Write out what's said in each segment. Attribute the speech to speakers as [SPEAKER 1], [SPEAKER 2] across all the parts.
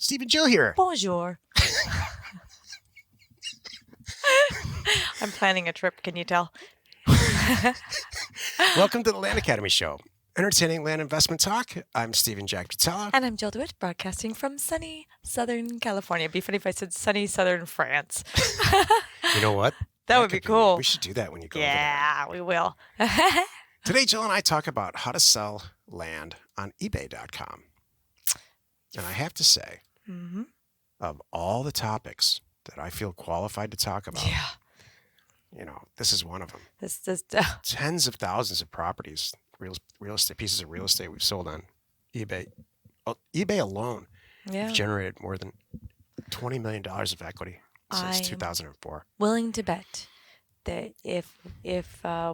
[SPEAKER 1] Steve and Jill here.
[SPEAKER 2] Bonjour. I'm planning a trip, can you tell?
[SPEAKER 1] Welcome to the Land Academy Show. Entertaining land investment talk. I'm Steven Jack Butala.
[SPEAKER 2] And I'm Jill DeWit, broadcasting from sunny Southern California. It'd be funny if I said sunny Southern France.
[SPEAKER 1] You know what?
[SPEAKER 2] That would be cool.
[SPEAKER 1] We should do that when you go over
[SPEAKER 2] Yeah, we will.
[SPEAKER 1] there. Today, Jill and I talk about how to sell land on eBay.com. And I have to say, of all the topics that I feel qualified to talk about, you know, this is one of them.
[SPEAKER 2] This is
[SPEAKER 1] Tens of thousands of properties, real estate pieces of real estate we've sold on eBay. eBay alone
[SPEAKER 2] yeah.
[SPEAKER 1] generated more than $20 million of equity since 2004.
[SPEAKER 2] Willing to bet that if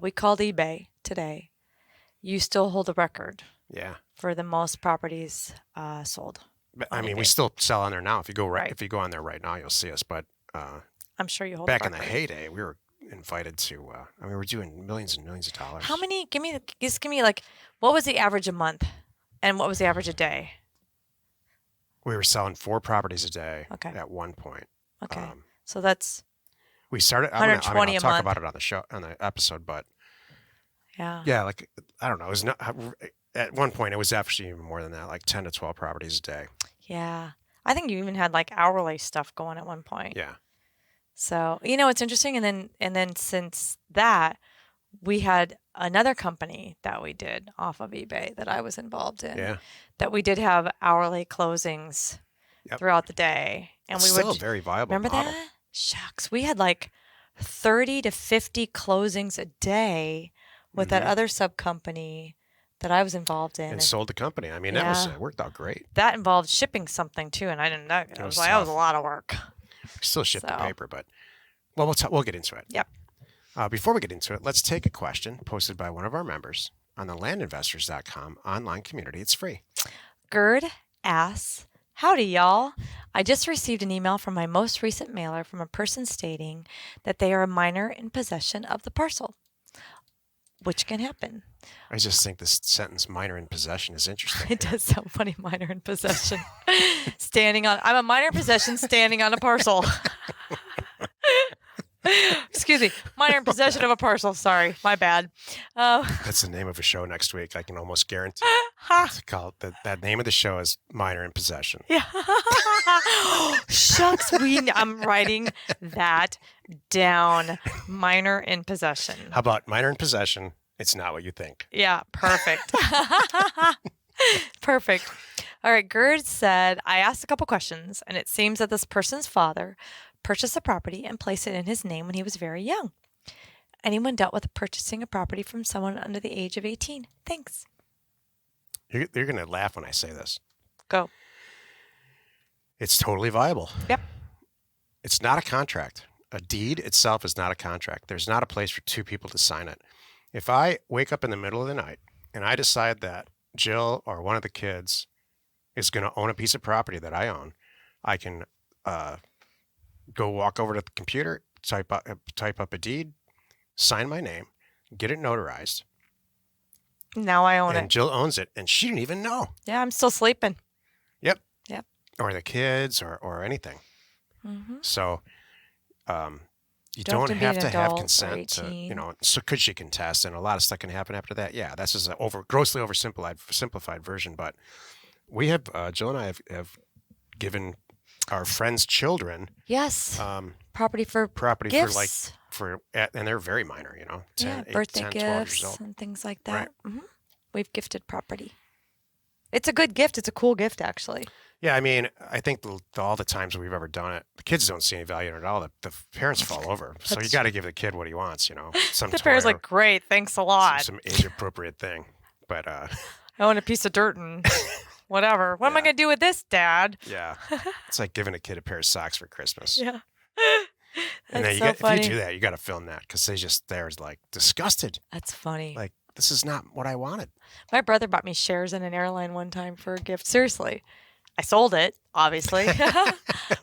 [SPEAKER 2] we called eBay today, you still hold the record.
[SPEAKER 1] Yeah.
[SPEAKER 2] For the most properties sold.
[SPEAKER 1] But, I mean, we still sell on there now. If you go if you go on there right now, you'll see us. But
[SPEAKER 2] I'm sure you hold
[SPEAKER 1] back in the heyday, we were invited to. I mean, we're doing millions and millions of dollars.
[SPEAKER 2] How many? Give me like, what was the average a month, and what was the average a day?
[SPEAKER 1] We were selling 4 properties a day.
[SPEAKER 2] Okay.
[SPEAKER 1] At one point.
[SPEAKER 2] Okay. So that's.
[SPEAKER 1] We started. I'll talk about it on the show on the episode, but.
[SPEAKER 2] Yeah.
[SPEAKER 1] Yeah, like I don't know. It was not. At one point, it was actually even more than that, like 10 to 12 properties a day.
[SPEAKER 2] Yeah. I think you even had like hourly stuff going at one point.
[SPEAKER 1] Yeah.
[SPEAKER 2] So, you know, it's interesting. And then since that, we had another company that we did off of eBay that I was involved in.
[SPEAKER 1] Yeah.
[SPEAKER 2] That we did have hourly closings throughout the day. And
[SPEAKER 1] it's still a very viable
[SPEAKER 2] remember
[SPEAKER 1] model.
[SPEAKER 2] That? Shucks. We had like 30 to 50 closings a day with that other sub company that I was involved in.
[SPEAKER 1] And sold the company. I mean, that worked out great.
[SPEAKER 2] That involved shipping something too, and I didn't know. That was a lot of work.
[SPEAKER 1] We still ship the paper, but we'll get into it.
[SPEAKER 2] Yep.
[SPEAKER 1] Before we get into it, let's take a question posted by one of our members on the landinvestors.com online community. It's free.
[SPEAKER 2] Gerd asks, howdy, y'all. I just received an email from my most recent mailer from a person stating that they are a minor in possession of the parcel, which can happen.
[SPEAKER 1] I just think this sentence, minor in possession, is interesting.
[SPEAKER 2] It does sound funny, minor in possession. I'm a minor in possession standing on a parcel. Excuse me, minor in possession of a parcel. Sorry, my bad.
[SPEAKER 1] That's the name of a show next week. I can almost guarantee. It's called that name of the show is Minor in Possession.
[SPEAKER 2] Yeah. Shucks, I'm writing that down. Minor in possession.
[SPEAKER 1] How about minor in possession? It's not what you think.
[SPEAKER 2] Yeah, perfect. Perfect. All right, Gerd said, I asked a couple questions, and it seems that this person's father purchased a property and placed it in his name when he was very young. Anyone dealt with purchasing a property from someone under the age of 18? Thanks.
[SPEAKER 1] You're going to laugh when I say this.
[SPEAKER 2] Go.
[SPEAKER 1] It's totally viable.
[SPEAKER 2] Yep.
[SPEAKER 1] It's not a contract. A deed itself is not a contract. There's not a place for 2 people to sign it. If I wake up in the middle of the night and I decide that Jill or one of the kids is going to own a piece of property that I own, I can go walk over to the computer, type up a deed, sign my name, get it notarized.
[SPEAKER 2] Now I own it.
[SPEAKER 1] And Jill owns it, and she didn't even know.
[SPEAKER 2] Yeah, I'm still sleeping.
[SPEAKER 1] Yep.
[SPEAKER 2] Yep.
[SPEAKER 1] Or the kids or anything.
[SPEAKER 2] Mm-hmm.
[SPEAKER 1] So you don't have to have consent to,
[SPEAKER 2] 18.
[SPEAKER 1] you know, so could she contest? And a lot of stuff can happen after that. Yeah, that's just a grossly oversimplified version. But we have, Jill and I have given our friends' children.
[SPEAKER 2] Yes. Property for gifts.
[SPEAKER 1] And they're very minor, you know, 10, 8,
[SPEAKER 2] birthday
[SPEAKER 1] 10,
[SPEAKER 2] gifts
[SPEAKER 1] 12 years old.
[SPEAKER 2] and things like that.
[SPEAKER 1] Right.
[SPEAKER 2] Mm-hmm. We've gifted property. It's a good gift. It's a cool gift, actually.
[SPEAKER 1] Yeah, I mean, I think all the times we've ever done it, the kids don't see any value in it at all. The parents fall over. So you got to give the kid what he wants, you know.
[SPEAKER 2] The parents like, great, thanks a lot.
[SPEAKER 1] Some age-appropriate thing. But
[SPEAKER 2] I want a piece of dirt and whatever. What am I going to do with this, Dad?
[SPEAKER 1] Yeah. It's like giving a kid a pair of socks for Christmas.
[SPEAKER 2] Yeah.
[SPEAKER 1] And then if you do that, you got to film that because they're like disgusted.
[SPEAKER 2] That's funny.
[SPEAKER 1] Like, this is not what I wanted.
[SPEAKER 2] My brother bought me shares in an airline one time for a gift. Seriously. I sold it, obviously.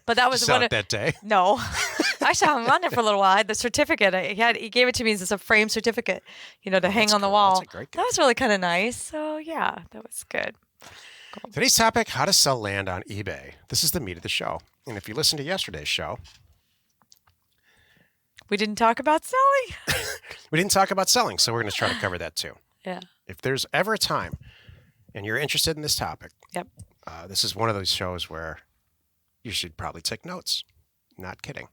[SPEAKER 2] But that was
[SPEAKER 1] one that day.
[SPEAKER 2] No. Actually, I hung on it for a little while. I had the certificate. He gave it to me as a framed certificate, to hang on the wall.
[SPEAKER 1] That's a great gift.
[SPEAKER 2] That was really kind of nice. So, yeah, that was good.
[SPEAKER 1] Today's topic, how to sell land on eBay. This is the meat of the show. And if you listen to yesterday's show,
[SPEAKER 2] we didn't talk about selling.
[SPEAKER 1] we didn't talk about selling, so we're going to try to cover that too.
[SPEAKER 2] Yeah.
[SPEAKER 1] If there's ever a time and you're interested in this topic,
[SPEAKER 2] Yep.
[SPEAKER 1] This is one of those shows where you should probably take notes. Not kidding.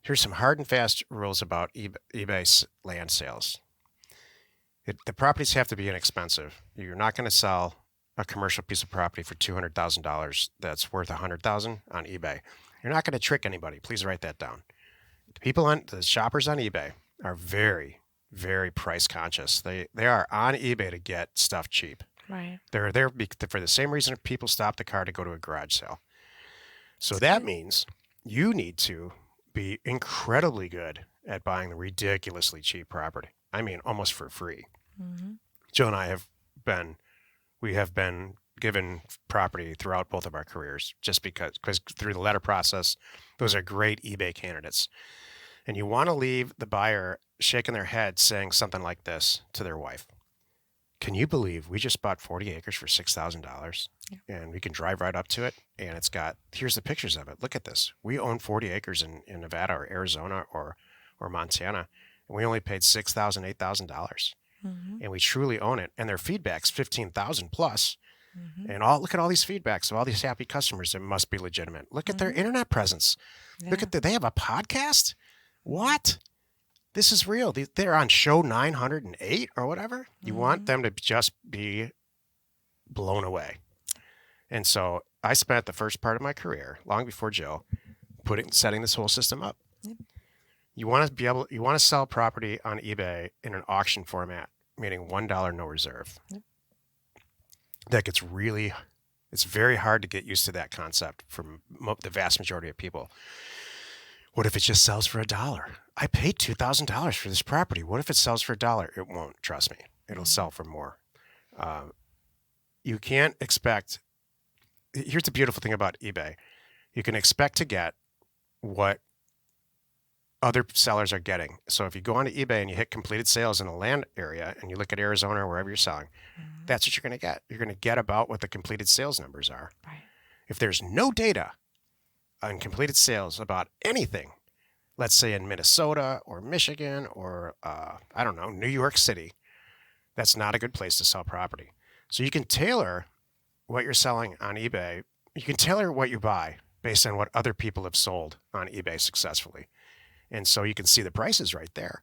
[SPEAKER 1] Here's some hard and fast rules about eBay land sales. The properties have to be inexpensive. You're not going to sell a commercial piece of property for $200,000 that's worth $100,000 on eBay. You're not going to trick anybody. Please write that down. The shoppers on eBay are very, very price conscious. They are on eBay to get stuff cheap.
[SPEAKER 2] Right.
[SPEAKER 1] They're there for the same reason people stop the car to go to a garage sale. So that means you need to be incredibly good at buying the ridiculously cheap property. I mean, almost for free.
[SPEAKER 2] Mm-hmm.
[SPEAKER 1] Jill and I have been given property throughout both of our careers just because through the letter process, those are great eBay candidates. And you want to leave the buyer shaking their head saying something like this to their wife. Can you believe we just bought 40 acres for $6,000 and we can drive right up to it? And here's the pictures of it. Look at this. We own 40 acres in Nevada or Arizona or Montana, and we only paid $6,000, $8,000. Mm-hmm. And we truly own it. And their feedback's 15,000 plus. Mm-hmm. And look at all these feedbacks of all these happy customers. It must be legitimate. Look at their internet presence. Yeah. Look at they have a podcast. What? This is real. They're on show 908 or whatever. You want them to just be blown away. And so I spent the first part of my career, long before Jill, setting this whole system up. Yep. You want to sell property on eBay in an auction format, meaning $1 no reserve. Yep. It's very hard to get used to that concept for the vast majority of people. What if it just sells for $1? I paid $2,000 for this property. What if it sells for $1? It won't, trust me. It'll sell for more. You can't expect. Here's the beautiful thing about eBay. You can expect to get what other sellers are getting. So if you go onto eBay and you hit completed sales in a land area and you look at Arizona or wherever you're selling, that's what you're going to get. You're going to get about what the completed sales numbers are. Right. If there's no data on completed sales about anything, let's say in Minnesota or Michigan or, New York City, that's not a good place to sell property. So you can tailor what you're selling on eBay. You can tailor what you buy based on what other people have sold on eBay successfully. And so you can see the prices right there.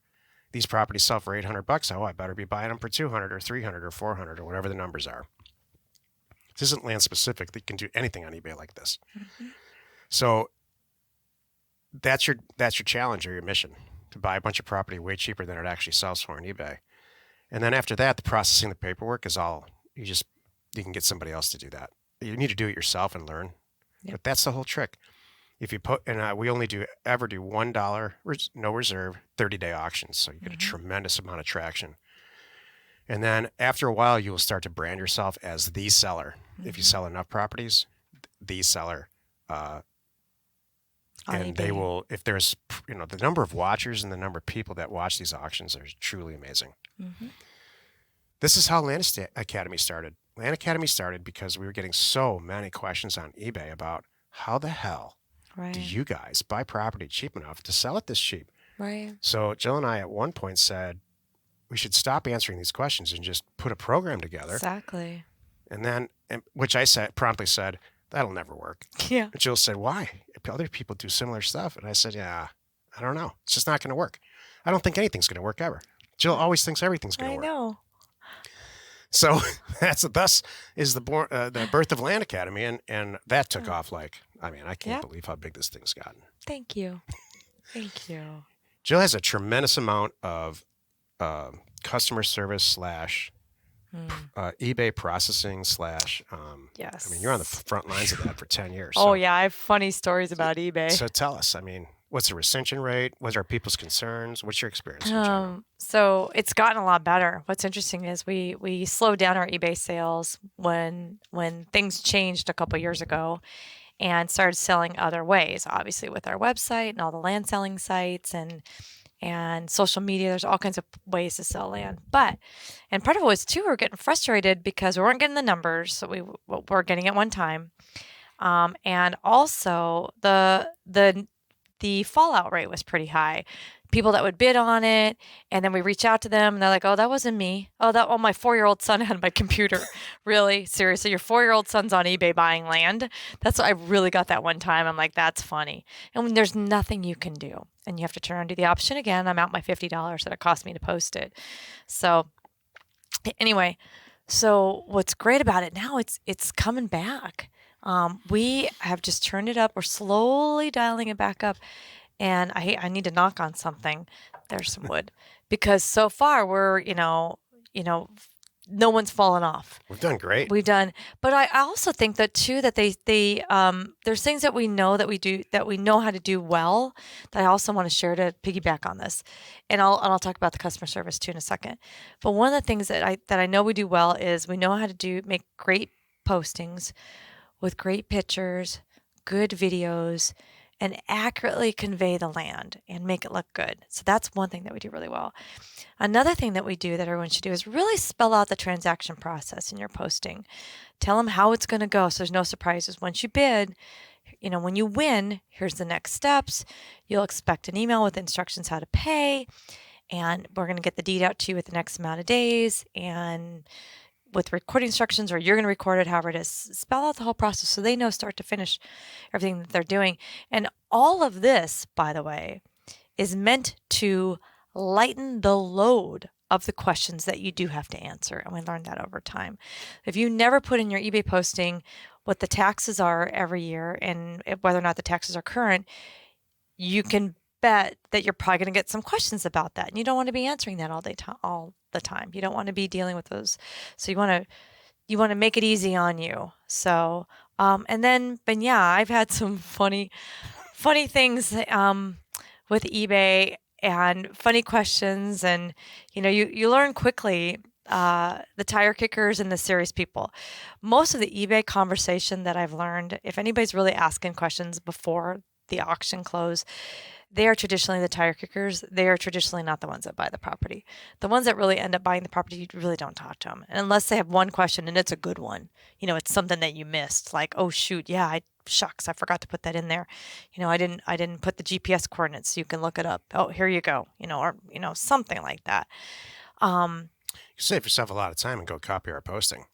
[SPEAKER 1] These properties sell for $800. Oh, I better be buying them for $200 or $300 or $400 or whatever the numbers are. This isn't land specific. You can do anything on eBay like this. Mm-hmm. So that's your challenge or your mission, to buy a bunch of property way cheaper than it actually sells for on eBay. And then after that, the processing the paperwork is all you can get somebody else to do that. You need to do it yourself and learn. Yep. But that's the whole trick. If you we only ever do $1 no reserve 30-day auctions, so you get a tremendous amount of traction. And then after a while, you will start to brand yourself as the seller. If you sell enough properties, the seller. And they will, if there's, the number of watchers and the number of people that watch these auctions are truly amazing. Mm-hmm. This is how Land Academy started. Land Academy started because we were getting so many questions on eBay about how the hell do you guys buy property cheap enough to sell it this cheap? Right. So Jill and I at one point said we should stop answering these questions and just put a program together. Exactly. And then, which I promptly said, that'll never work. Yeah. And Jill said, why? Other people do similar stuff. And I said, yeah, I don't know. It's just not going to work. I don't think anything's going to work ever. Jill always thinks everything's going to work. I know. So thus is the birth of Land Academy, and that took off I can't believe how big this thing's gotten. Thank you. Thank you. Jill has a tremendous amount of customer service / eBay processing / yes. I mean, you're on the front lines of that for 10 years.
[SPEAKER 2] Oh, yeah. I have funny stories about eBay.
[SPEAKER 1] So tell us, what's the recension rate? What are people's concerns? What's your experience in general?
[SPEAKER 2] So it's gotten a lot better. What's interesting is we slowed down our eBay sales when things changed a couple years ago and started selling other ways, obviously with our website and all the land selling sites and and social media. There's all kinds of ways to sell land. And part of it was too, we were getting frustrated because we weren't getting the numbers that we were getting at one time. And also the fallout rate was pretty high. People that would bid on it, and then we reach out to them, and they're like, "Oh, that wasn't me. Oh, my 4-year-old son had my computer." Really, seriously, your 4-year-old son's on eBay buying land? That's what I really got that one time. I'm like, that's funny. And when there's nothing you can do, and you have to turn on to the option again. I'm out my $50 that it cost me to post it. So anyway, so what's great about it now? It's coming back. We have just turned it up. We're slowly dialing it back up. And I need to knock on something. There's some wood. Because so far we're, no one's fallen off.
[SPEAKER 1] We've done great.
[SPEAKER 2] But I also think that too, that there's things that we know that we know how to do well, that I also want to share to piggyback on this. And I'll talk about the customer service too in a second. But one of the things that I know we do well is we know how to make great postings with great pictures, good videos, and accurately convey the land and make it look good. So that's one thing that we do really well. Another thing that we do that everyone should do is really spell out the transaction process in your posting. Tell them how it's going to go so there's no surprises. Once you bid, when you win, here's the next steps. You'll expect an email with instructions how to pay, and we're going to get the deed out to you within the next amount of days, and with recording instructions, or you're going to record it, however it is. Spell out the whole process so they know start to finish everything that they're doing. And all of this, by the way, is meant to lighten the load of the questions that you do have to answer. And we learned that over time. If you never put in your eBay posting what the taxes are every year and whether or not the taxes are current, you can bet that you're probably going to get some questions about that. And you don't want to be answering that all the time. You don't want to be dealing with those. So you want to make it easy on you. So, but yeah, I've had some funny things with eBay and funny questions, and you learn quickly the tire kickers and the serious people. Most of the eBay conversation that I've learned, if anybody's really asking questions before the auction close, they are traditionally the tire kickers. They are traditionally not the ones that buy the property. The ones that really end up buying the property, you really don't talk to them. And unless they have one question and it's a good one, it's something that you missed. Like, oh shoot, yeah, shucks, I forgot to put that in there. I didn't put the GPS coordinates so you can look it up. Oh, here you go. Or something like that.
[SPEAKER 1] You save yourself a lot of time and go copy our posting.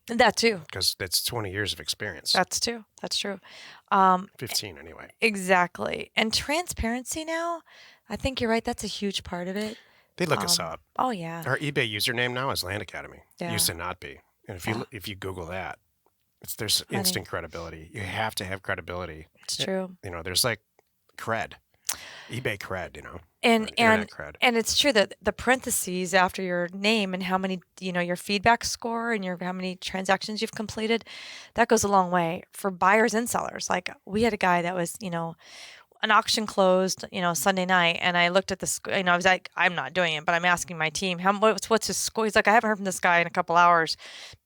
[SPEAKER 2] That too.
[SPEAKER 1] Because that's 20 years of experience.
[SPEAKER 2] That's true.
[SPEAKER 1] 15 anyway.
[SPEAKER 2] Exactly. And transparency now, I think you're right. That's a huge part of it.
[SPEAKER 1] They look us up.
[SPEAKER 2] Oh, yeah.
[SPEAKER 1] Our eBay username now is Land Academy.
[SPEAKER 2] Yeah.
[SPEAKER 1] It used to not be. And if you Google that, there's instant credibility. You have to have credibility.
[SPEAKER 2] It's true.
[SPEAKER 1] There's like cred. eBay cred,
[SPEAKER 2] And
[SPEAKER 1] cred.
[SPEAKER 2] And it's true that the parentheses after your name and how many, your feedback score and how many transactions you've completed, that goes a long way for buyers and sellers. Like we had a guy that was, an auction closed, Sunday night, and I looked at the score. I was like, I'm not doing it, but I'm asking my team, what's his score? He's like, I haven't heard from this guy in a couple hours.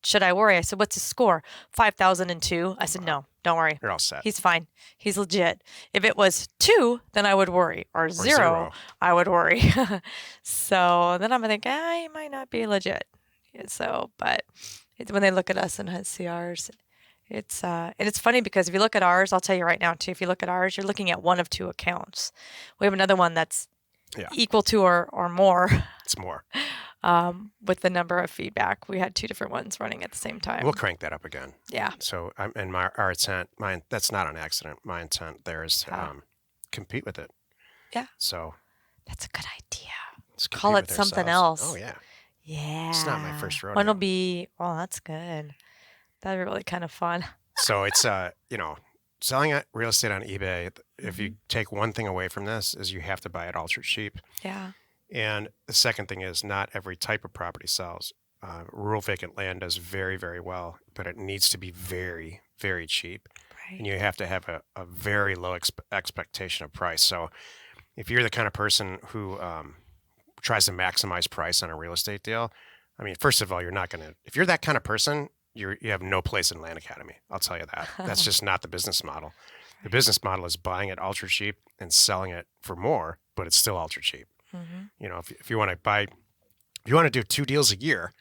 [SPEAKER 2] Should I worry? I said, what's his score? 5,002. I said, no, don't worry.
[SPEAKER 1] You're all set.
[SPEAKER 2] He's fine. He's legit. If it was 2, then I would worry, or zero, I would worry. So then I'm like, he might not be legit. So, but when they look at us and see ours. And it's funny because if you look at ours, I'll tell you right now too, if you look at ours, you're looking at one of 2 accounts. We have another one that's equal to or more.
[SPEAKER 1] It's more.
[SPEAKER 2] With the number of feedback. We had 2 different ones running at the same time.
[SPEAKER 1] We'll crank that up again.
[SPEAKER 2] Yeah.
[SPEAKER 1] So our intent, that's not an accident. My intent there is to compete with it.
[SPEAKER 2] Yeah.
[SPEAKER 1] So.
[SPEAKER 2] That's a good idea. Call it something else.
[SPEAKER 1] Oh, yeah.
[SPEAKER 2] Yeah.
[SPEAKER 1] It's not my first rodeo.
[SPEAKER 2] One will be, that's good. That'd be really kind of fun.
[SPEAKER 1] So it's, selling real estate on eBay, if you take one thing away from this, is you have to buy it ultra cheap.
[SPEAKER 2] Yeah.
[SPEAKER 1] And the second thing is not every type of property sells. Rural vacant land does very, very well, but it needs to be very, very cheap. Right. And you have to have a very low expectation of price. So if you're the kind of person who tries to maximize price on a real estate deal, first of all, you're not going to, if you're that kind of person, you have no place in Land Academy. I'll tell you that. That's just not the business model. The business model is buying it ultra cheap and selling it for more, but it's still ultra cheap.
[SPEAKER 2] Mm-hmm.
[SPEAKER 1] If you want to buy, if you want to do 2 deals a year,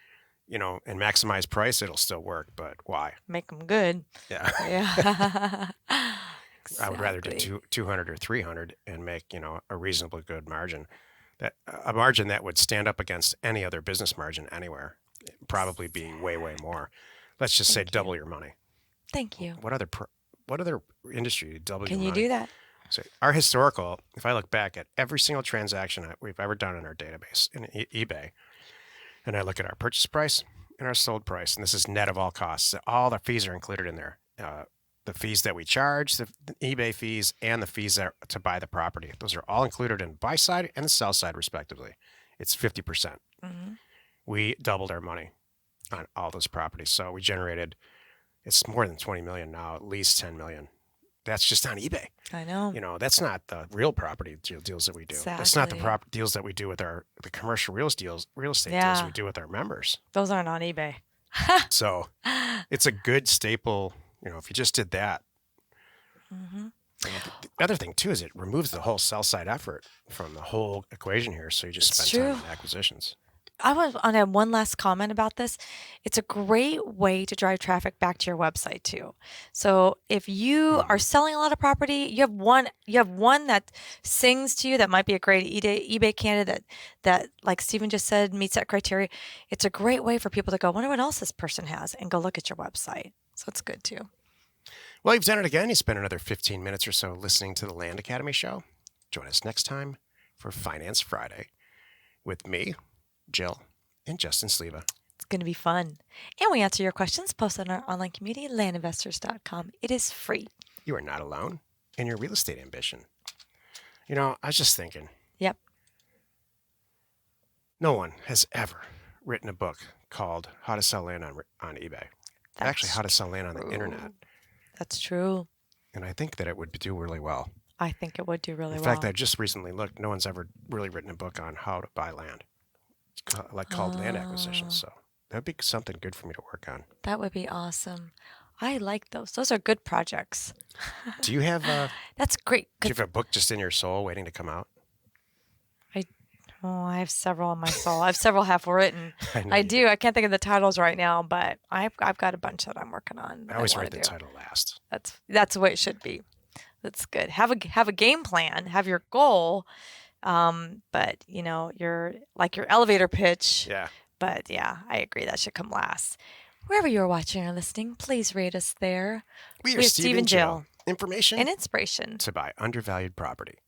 [SPEAKER 1] and maximize price, it'll still work. But why?
[SPEAKER 2] Make them good.
[SPEAKER 1] Yeah.
[SPEAKER 2] Yeah.
[SPEAKER 1] I would rather do
[SPEAKER 2] Exactly.
[SPEAKER 1] 200 or 300 and make, a reasonably good margin. That a margin that would stand up against any other business margin anywhere, probably be way, way more. Let's just say
[SPEAKER 2] Thank you.
[SPEAKER 1] double your money.
[SPEAKER 2] Thank you.
[SPEAKER 1] What other industry you double
[SPEAKER 2] Can
[SPEAKER 1] your
[SPEAKER 2] you
[SPEAKER 1] money?
[SPEAKER 2] do that?
[SPEAKER 1] So our historical, if I look back at every single transaction we've ever done in our database in eBay, and I look at our purchase price and our sold price, and this is net of all costs. All the fees are included in there. The fees that we charge, the eBay fees, and the fees to buy the property. Those are all included in buy side and the sell side, respectively. It's 50%.
[SPEAKER 2] Mm-hmm.
[SPEAKER 1] We doubled our money on all those properties. So we generated, it's more than 20 million now, at least 10 million. That's just on eBay.
[SPEAKER 2] I know.
[SPEAKER 1] That's not the real property deals that we do. That's not the deals that we do with the commercial real estate deals we do with our members.
[SPEAKER 2] Those aren't on eBay.
[SPEAKER 1] So it's a good staple. If you just did that.
[SPEAKER 2] Mm-hmm.
[SPEAKER 1] The other thing too is it removes the whole sell side effort from the whole equation here. So you just spend time on acquisitions.
[SPEAKER 2] I want to add one last comment about this. It's a great way to drive traffic back to your website too. So if you are selling a lot of property, you have one that sings to you that might be a great eBay candidate that like Steven just said meets that criteria. It's a great way for people to go, wonder what else this person has, and go look at your website. So it's good too.
[SPEAKER 1] Well, you've done it again. You spent another 15 minutes or so listening to the Land Academy show. Join us next time for Finance Friday with me, Jill, and Justin Sleva.
[SPEAKER 2] It's going to be fun. And we answer your questions posted on our online community, landinvestors.com. It is free.
[SPEAKER 1] You are not alone in your real estate ambition. I was just thinking.
[SPEAKER 2] Yep.
[SPEAKER 1] No one has ever written a book called How to Sell Land on eBay. Actually, How to Sell Land on the internet.
[SPEAKER 2] That's true.
[SPEAKER 1] And I think that it would do really well.
[SPEAKER 2] I think it would do really well.
[SPEAKER 1] In fact, I just recently looked. No one's ever really written a book on how to buy land. Called land acquisition. So that'd be something good for me to work on.
[SPEAKER 2] That would be awesome. I like those. Those are good projects.
[SPEAKER 1] Do you have
[SPEAKER 2] That's great.
[SPEAKER 1] Do you have a book just in your soul waiting to come out?
[SPEAKER 2] I have several in my soul. I have several half written.
[SPEAKER 1] I
[SPEAKER 2] do. I can't think of the titles right now, but I've got a bunch that I'm working on.
[SPEAKER 1] I always write the title last.
[SPEAKER 2] That's the way it should be. That's good. Have a game plan. Have your goal. But your elevator pitch.
[SPEAKER 1] Yeah.
[SPEAKER 2] But yeah, I agree. That should come last. Wherever you're watching or listening, please rate us there.
[SPEAKER 1] We are Steven Jill. Information
[SPEAKER 2] and inspiration
[SPEAKER 1] to buy undervalued property.